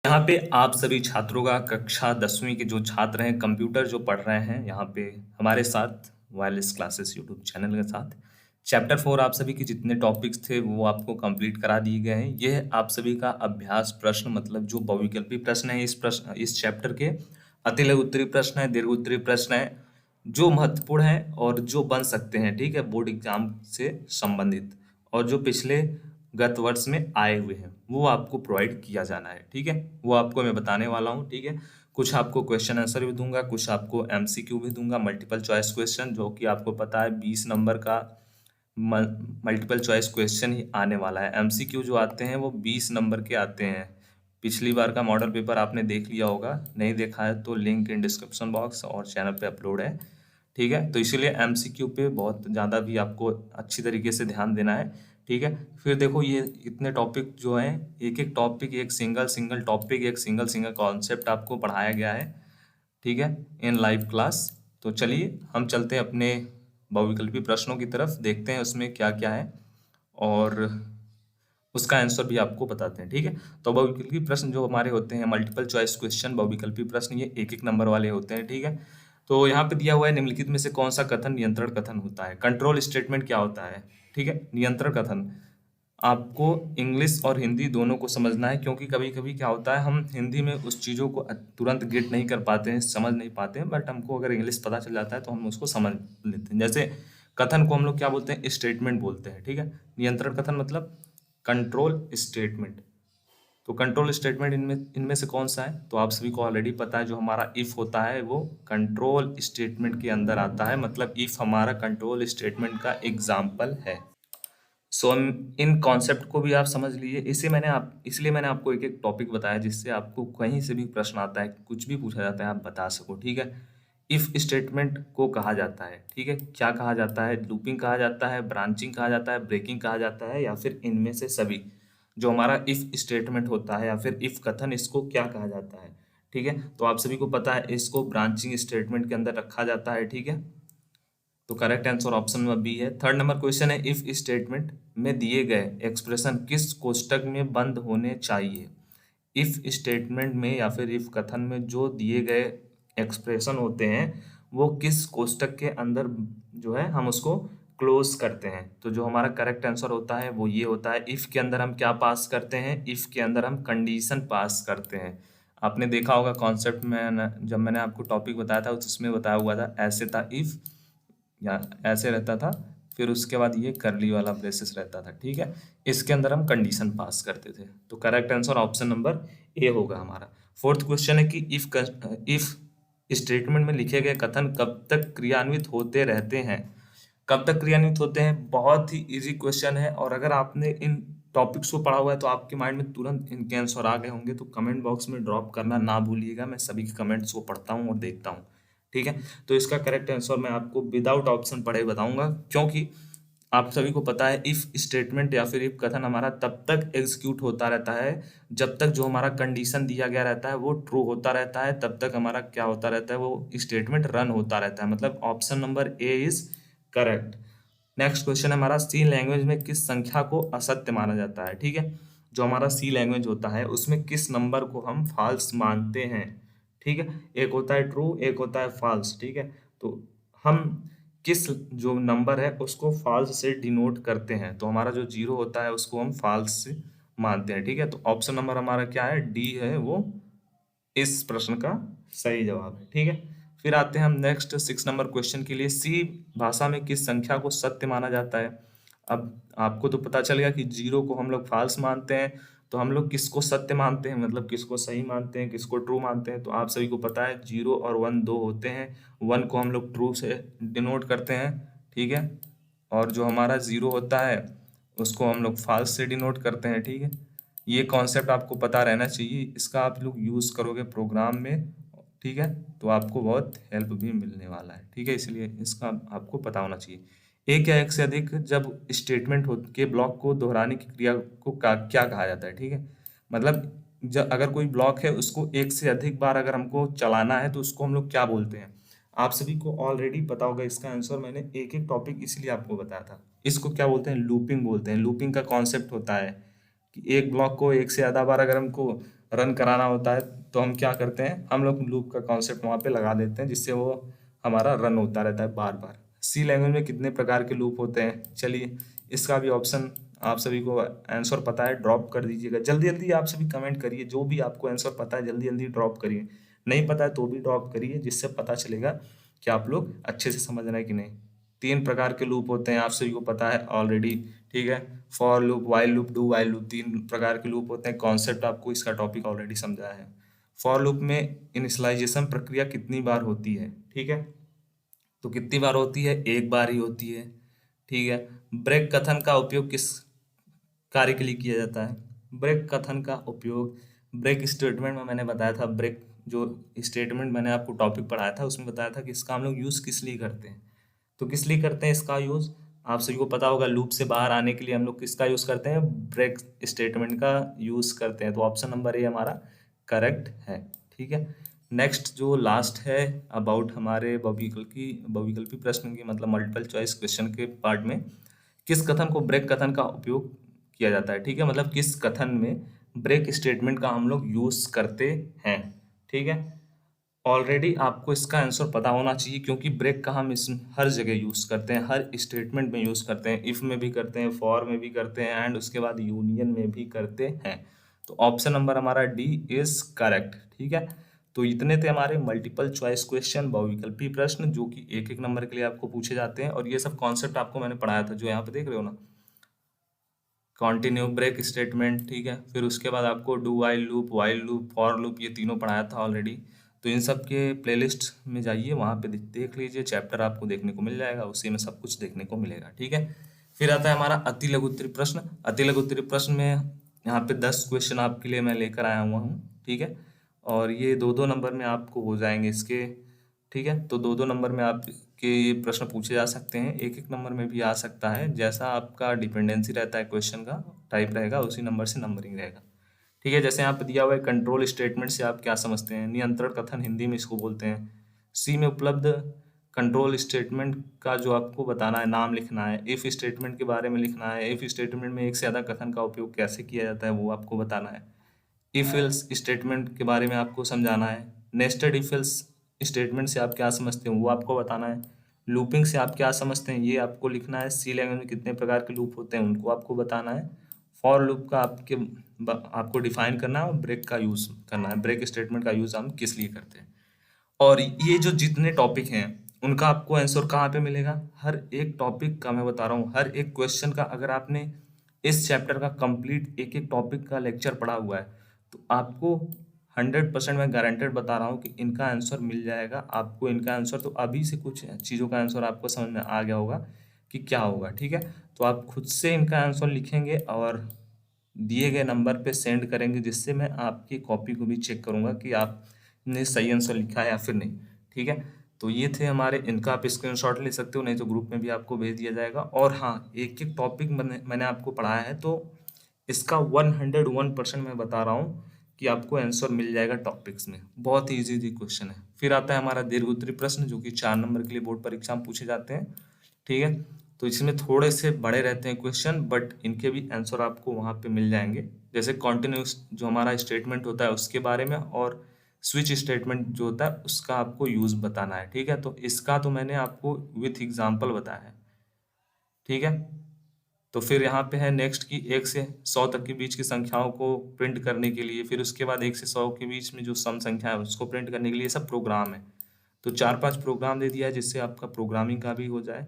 यहाँ पे आप सभी छात्रों का कक्षा 10वीं के जो छात्र हैं कंप्यूटर जो पढ़ रहे हैं यहाँ पे हमारे साथ वायरलेस क्लासेस यूट्यूब चैनल के साथ चैप्टर 4 आप सभी के जितने टॉपिक्स थे वो आपको कंप्लीट करा दिए गए हैं। यह आप सभी का अभ्यास प्रश्न मतलब जो बहुविकल्पी प्रश्न है इस चैप्टर के अतिलघु उत्तरीय प्रश्न है, दीर्घ उत्तरीय प्रश्न है जो महत्वपूर्ण है और जो बन सकते हैं, ठीक है, बोर्ड एग्जाम से संबंधित और जो पिछले गत वर्ष में आए हुए हैं वो आपको प्रोवाइड किया जाना है। ठीक है, वो आपको मैं बताने वाला हूँ। ठीक है, कुछ आपको क्वेश्चन आंसर भी दूंगा, कुछ आपको एमसीक्यू भी दूंगा, मल्टीपल चॉइस क्वेश्चन, जो कि आपको पता है 20 नंबर का मल्टीपल चॉइस क्वेश्चन ही आने वाला है। एमसीक्यू जो आते हैं वो 20 नंबर के आते हैं। पिछली बार का मॉडल पेपर आपने देख लिया होगा, नहीं देखा है तो लिंक इन डिस्क्रिप्शन बॉक्स और चैनल पे अपलोड है। ठीक है, तो इसीलिए एमसीक्यू पे बहुत ज़्यादा भी आपको अच्छी तरीके से ध्यान देना है। ठीक है, फिर देखो ये इतने टॉपिक जो हैं, एक एक टॉपिक, एक सिंगल टॉपिक, एक सिंगल कॉन्सेप्ट आपको पढ़ाया गया है। ठीक है, इन लाइव क्लास। तो चलिए हम चलते हैं अपने बहुविकल्पी प्रश्नों की तरफ, देखते हैं उसमें क्या क्या है और उसका आंसर भी आपको बताते हैं। ठीक है, तो बहुविकल्पी प्रश्न जो हमारे होते हैं मल्टीपल चॉइस क्वेश्चन बहुविकल्पी प्रश्न, ये एक एक नंबर वाले होते हैं। ठीक है, तो यहाँ पे दिया हुआ है निम्नलिखित में से कौन सा कथन नियंत्रण कथन होता है। कंट्रोल स्टेटमेंट क्या होता है? ठीक है, नियंत्रण कथन आपको इंग्लिश और हिंदी दोनों को समझना है, क्योंकि कभी कभी क्या होता है हम हिंदी में उस चीज़ों को तुरंत गेट नहीं कर पाते हैं, समझ नहीं पाते हैं, बट हमको अगर इंग्लिश पता चल जाता है तो हम उसको समझ लेते हैं। जैसे कथन को हम लोग क्या बोलते हैं? स्टेटमेंट बोलते हैं। ठीक है, नियंत्रण कथन मतलब कंट्रोल स्टेटमेंट। तो कंट्रोल स्टेटमेंट इनमें इनमें से कौन सा है? तो आप सभी को ऑलरेडी पता है, जो हमारा इफ होता है वो कंट्रोल स्टेटमेंट के अंदर आता है, मतलब इफ हमारा कंट्रोल स्टेटमेंट का एग्जाम्पल है। सो इन कॉन्सेप्ट को भी आप समझ लीजिए। इसलिए मैंने आपको एक एक टॉपिक बताया, जिससे आपको कहीं से भी प्रश्न आता है, कुछ भी पूछा जाता है, आप बता सको। ठीक है, इफ स्टेटमेंट को कहा जाता है, ठीक है, क्या कहा जाता है? लूपिंग कहा जाता है, ब्रांचिंग कहा जाता है, ब्रेकिंग कहा जाता है, या फिर इनमें से सभी। जो हमारा इफ स्टेटमेंट होता है या फिर इफ कथन, इसको क्या कहा जाता है? ठीक है, तो आप सभी को पता है इसको ब्रांचिंग स्टेटमेंट के अंदर रखा जाता है। ठीक है, तो correct answer option number B है। थर्ड नंबर क्वेश्चन है, इफ स्टेटमेंट में दिए गए एक्सप्रेशन किस कोष्टक में बंद होने चाहिए? इफ स्टेटमेंट में या फिर इफ कथन में जो दिए गए एक्सप्रेशन होते हैं वो किस कोष्टक के अंदर जो है हम उसको क्लोज करते हैं? तो जो हमारा करेक्ट आंसर होता है वो ये होता है, इफ के अंदर हम क्या पास करते हैं? इफ के अंदर हम कंडीशन पास करते हैं। आपने देखा होगा कॉन्सेप्ट में जब मैंने आपको टॉपिक बताया था उसमें बताया हुआ था, ऐसे था इफ, या ऐसे रहता था, फिर उसके बाद ये करली वाला ब्रेसेस रहता था। ठीक है, इसके अंदर हम कंडीशन पास करते थे। तो correct answer option number A होगा हमारा। फोर्थ क्वेश्चन है कि इफ स्टेटमेंट में लिखे गए कथन कब तक क्रियान्वित होते रहते हैं? कब तक क्रियान्वित होते हैं? बहुत ही इजी क्वेश्चन है, और अगर आपने इन टॉपिक्स को पढ़ा हुआ है तो आपके माइंड में तुरंत इनके आंसर आ गए होंगे। तो कमेंट बॉक्स में ड्रॉप करना ना भूलिएगा, मैं सभी के कमेंट्स को पढ़ता हूँ और देखता हूँ। ठीक है, तो इसका करेक्ट आंसर मैं आपको विदाउट ऑप्शन पढ़े बताऊंगा, क्योंकि आप सभी को पता है इफ स्टेटमेंट या फिर इफ कथन हमारा तब तक एग्जीक्यूट होता रहता है जब तक जो हमारा कंडीशन दिया गया रहता है वो ट्रू होता रहता है, तब तक हमारा क्या होता रहता है? वो स्टेटमेंट रन होता रहता है। मतलब option number A is correct. Next question है हमारा, सी लैंग्वेज में किस संख्या को असत्य माना जाता है? ठीक है, जो हमारा सी लैंग्वेज होता है उसमें किस नंबर को हम फॉल्स मानते हैं? ठीक है, एक होता है ट्रू, एक होता है फॉल्स। ठीक है, तो हम किस जो नंबर है उसको फॉल्स से डिनोट करते हैं? तो हमारा जो जीरो होता है उसको हम फॉल्स से मानते हैं। ठीक है, तो ऑप्शन नंबर हमारा क्या है? डी है वो इस प्रश्न का सही जवाब है। ठीक है, फिर आते हैं हम नेक्स्ट 6 नंबर क्वेश्चन के लिए, सी भाषा में किस संख्या को सत्य माना जाता है? अब आपको तो पता चल गया कि जीरो को हम लोग फॉल्स मानते हैं, तो हम लोग किसको सत्य मानते हैं, मतलब किसको सही मानते हैं, किसको ट्रू मानते हैं? तो आप सभी को पता है जीरो और वन दो होते हैं, वन को हम लोग ट्रू से डिनोट करते हैं। ठीक है, और जो हमारा जीरो होता है उसको हम लोग फॉल्स से डिनोट करते हैं। ठीक है, ये कॉन्सेप्ट आपको पता रहना चाहिए, इसका आप लोग यूज़ करोगे प्रोग्राम में। ठीक है, तो आपको बहुत हेल्प भी मिलने वाला है। ठीक है, इसलिए इसका आपको पता होना चाहिए। एक या एक से अधिक जब स्टेटमेंट हो के ब्लॉक को दोहराने की क्रिया को क्या कहा जाता है? ठीक है, मतलब जब अगर कोई ब्लॉक है उसको एक से अधिक बार अगर हमको चलाना है तो उसको हम लोग क्या बोलते हैं? आप सभी को ऑलरेडी पता होगा इसका आंसर, मैंने एक एक टॉपिक इसलिए आपको बताया था। इसको क्या बोलते हैं? लूपिंग बोलते हैं। लूपिंग का कॉन्सेप्ट होता है कि एक ब्लॉक को एक से ज़्यादा बार अगर हमको रन कराना होता है तो हम क्या करते हैं, हम लोग लूप का कॉन्सेप्ट वहाँ पे लगा देते हैं, जिससे वो हमारा रन होता रहता है बार बार। सी लैंग्वेज में कितने प्रकार के लूप होते हैं, चलिए इसका भी ऑप्शन आप सभी को आंसर पता है, ड्रॉप कर दीजिएगा। जल्दी जल्दी आप सभी कमेंट करिए, जो भी आपको आंसर पता है जल्दी जल्दी ड्रॉप करिए, नहीं पता है तो भी ड्रॉप करिए, जिससे पता चलेगा कि आप लोग अच्छे से समझ रहे हैं कि नहीं। 3 प्रकार के लूप होते हैं, आप सभी को पता है ऑलरेडी, ठीक है। For loop, while loop, do while loop, 3 प्रकार के लूप होते हैं। कॉन्सेप्ट आपको इसका टॉपिक ऑलरेडी समझाया है। फॉर लूप में इनिशियलाइजेशन प्रक्रिया कितनी बार होती है, ठीक है, तो कितनी बार होती है, एक बार ही होती है, ठीक है। ब्रेक कथन का उपयोग किस कार्य के लिए किया जाता है, ब्रेक कथन का उपयोग ब्रेक स्टेटमेंट में मैंने बताया था, ब्रेक जो स्टेटमेंट मैंने आपको टॉपिक पढ़ाया था उसमें बताया था कि इसका हम लोग यूज़ किस लिए करते हैं। तो किस लिए करते हैं इसका यूज़, आप सभी को पता होगा, लूप से बाहर आने के लिए हम लोग किसका यूज़ करते हैं, ब्रेक स्टेटमेंट का यूज़ करते हैं। तो ऑप्शन नंबर ए हमारा करेक्ट है, ठीक है। नेक्स्ट जो लास्ट है अबाउट हमारे बहुविकल्पी प्रश्न की, मतलब मल्टीपल चॉइस क्वेश्चन के पार्ट में, किस कथन को ब्रेक कथन का उपयोग किया जाता है, ठीक है, मतलब किस कथन में ब्रेक स्टेटमेंट का हम लोग यूज़ करते हैं, ठीक है। ऑलरेडी आपको इसका आंसर पता होना चाहिए, क्योंकि ब्रेक का हम इस हर जगह यूज़ करते हैं, हर स्टेटमेंट में यूज़ करते हैं, इफ़ में भी करते हैं, फॉर में भी करते हैं, एंड उसके बाद यूनियन में भी करते हैं। तो ऑप्शन नंबर हमारा डी इज करेक्ट, ठीक है। तो इतने थे हमारे मल्टीपल चॉइस क्वेश्चन, बहुविकल्पी प्रश्न, जो कि एक एक नंबर के लिए आपको पूछे जाते हैं। और ये सब कॉन्सेप्ट आपको मैंने पढ़ाया था, जो यहाँ पे देख रहे हो ना, कॉन्टिन्यू, ब्रेक स्टेटमेंट, ठीक है। फिर उसके बाद आपको do while loop, for loop, ये तीनों पढ़ाया था ऑलरेडी। तो इन सब के प्लेलिस्ट में जाइए, वहाँ पे देख लीजिए, चैप्टर आपको देखने को मिल जाएगा, उसी में सब कुछ देखने को मिलेगा, ठीक है। फिर आता है हमारा अति लघु उत्तरीय प्रश्न। अति लघु उत्तरीय प्रश्न में यहाँ पे 10 क्वेश्चन आपके लिए मैं लेकर आया हुआ हूँ, ठीक है। और ये 2-2 नंबर में आपको हो जाएंगे इसके, ठीक है। तो 2-2 नंबर में आपके ये प्रश्न पूछे जा सकते हैं, एक एक नंबर में भी आ सकता है, जैसा आपका डिपेंडेंसी रहता है क्वेश्चन का टाइप रहेगा, उसी नंबर से नंबरिंग रहेगा, ठीक है। जैसे यहाँ पे दिया हुआ है, कंट्रोल स्टेटमेंट से आप क्या समझते हैं, नियंत्रण कथन हिंदी में इसको बोलते हैं। सी में उपलब्ध कंट्रोल स्टेटमेंट का जो आपको बताना है, नाम लिखना है। इफ स्टेटमेंट के बारे में लिखना है, इफ स्टेटमेंट में एक से ज़्यादा कथन का उपयोग कैसे किया जाता है वो आपको बताना है। इफ एल्स स्टेटमेंट के बारे में आपको समझाना है। नेस्टेड इफ एल्स स्टेटमेंट से आप क्या समझते हैं वो आपको बताना है। लूपिंग से आप क्या समझते हैं ये आपको लिखना है। सी लैंग्वेज में कितने प्रकार के लूप होते हैं उनको आपको बताना है। फॉर लूप का आपको डिफाइन करना है, और ब्रेक का यूज़ करना है, ब्रेक स्टेटमेंट का यूज़ हम किस लिए करते हैं। और ये जो जितने टॉपिक हैं उनका आपको आंसर कहाँ पे मिलेगा, हर एक टॉपिक का मैं बता रहा हूँ, हर एक क्वेश्चन का, अगर आपने इस चैप्टर का कंप्लीट एक एक टॉपिक का लेक्चर पढ़ा हुआ है तो आपको 100% मैं गारंटेड बता रहा हूँ कि इनका आंसर मिल जाएगा आपको। इनका आंसर तो अभी से कुछ चीज़ों का आंसर आपको समझ में आ गया होगा कि क्या होगा, ठीक है। तो आप खुद से इनका आंसर लिखेंगे और दिए गए नंबर पे सेंड करेंगे, जिससे मैं आपकी कॉपी को भी चेक करूंगा कि आपने सही आंसर लिखा है या फिर नहीं, ठीक है। तो ये थे हमारे, इनका आप स्क्रीनशॉट ले सकते हो, नहीं तो ग्रुप में भी आपको भेज दिया जाएगा। और हाँ, एक एक टॉपिक मैंने आपको पढ़ाया है, तो इसका 101% मैं बता रहा हूँ कि आपको आंसर मिल जाएगा टॉपिक्स में। बहुत ही इजी क्वेश्चन है। फिर आता है हमारा दीर्घ उत्तरीय प्रश्न, जो कि 4 नंबर के लिए बोर्ड परीक्षा में पूछे जाते हैं, ठीक है। तो इसमें थोड़े से बड़े रहते हैं क्वेश्चन, बट इनके भी आंसर आपको वहाँ पे मिल जाएंगे। जैसे कॉन्टिन्यूस जो हमारा स्टेटमेंट होता है उसके बारे में, और स्विच स्टेटमेंट जो होता है उसका आपको यूज़ बताना है, ठीक है। तो इसका तो मैंने आपको विथ एग्जाम्पल बताया है, ठीक है। तो फिर यहाँ पे है नेक्स्ट की 1 से 100 तक के बीच की संख्याओं को प्रिंट करने के लिए, फिर उसके बाद 1 से 100 के बीच में जो सम संख्या है उसको प्रिंट करने के लिए, सब प्रोग्राम है। तो 4-5 प्रोग्राम दे दिया है जिससे आपका प्रोग्रामिंग का भी हो जाए।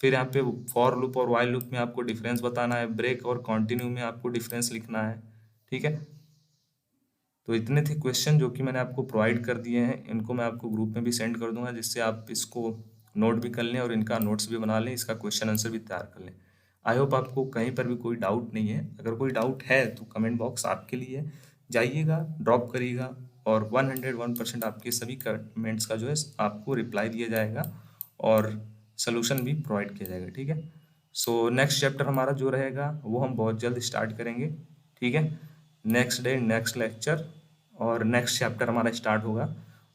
फिर यहाँ पे फॉर लूप और वाइल लूप में आपको डिफरेंस बताना है, ब्रेक और कंटिन्यू में आपको डिफरेंस लिखना है, ठीक है। तो इतने थे क्वेश्चन जो कि मैंने आपको प्रोवाइड कर दिए हैं, इनको मैं आपको ग्रुप में भी सेंड कर दूंगा, जिससे आप इसको नोट भी कर लें और इनका नोट्स भी बना लें, इसका क्वेश्चन आंसर भी तैयार कर लें। आई होप आपको कहीं पर भी कोई डाउट नहीं है। अगर कोई डाउट है तो कमेंट बॉक्स आपके लिए है, जाइएगा, ड्रॉप करिएगा, और 101% आपके सभी कमेंट्स का जो है आपको रिप्लाई दिया जाएगा और सोल्यूशन भी प्रोवाइड किया जाएगा, ठीक है। सो नेक्स्ट चैप्टर हमारा जो रहेगा वो हम बहुत जल्द स्टार्ट करेंगे, ठीक है। नेक्स्ट डे नेक्स्ट लेक्चर और नेक्स्ट चैप्टर हमारा स्टार्ट होगा,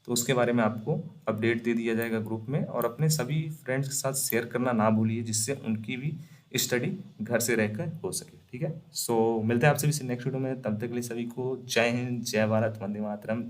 तो उसके बारे में आपको अपडेट दे दिया जाएगा ग्रुप में। और अपने सभी फ्रेंड्स के साथ शेयर करना ना भूलिए, जिससे उनकी भी स्टडी घर से रहकर हो सके। ठीक है, सो मिलते हैं आपसे भी नेक्स्ट वीडियो में। तब तक के लिए सभी को जय हिंद, जय भारत, वंदे मातरम।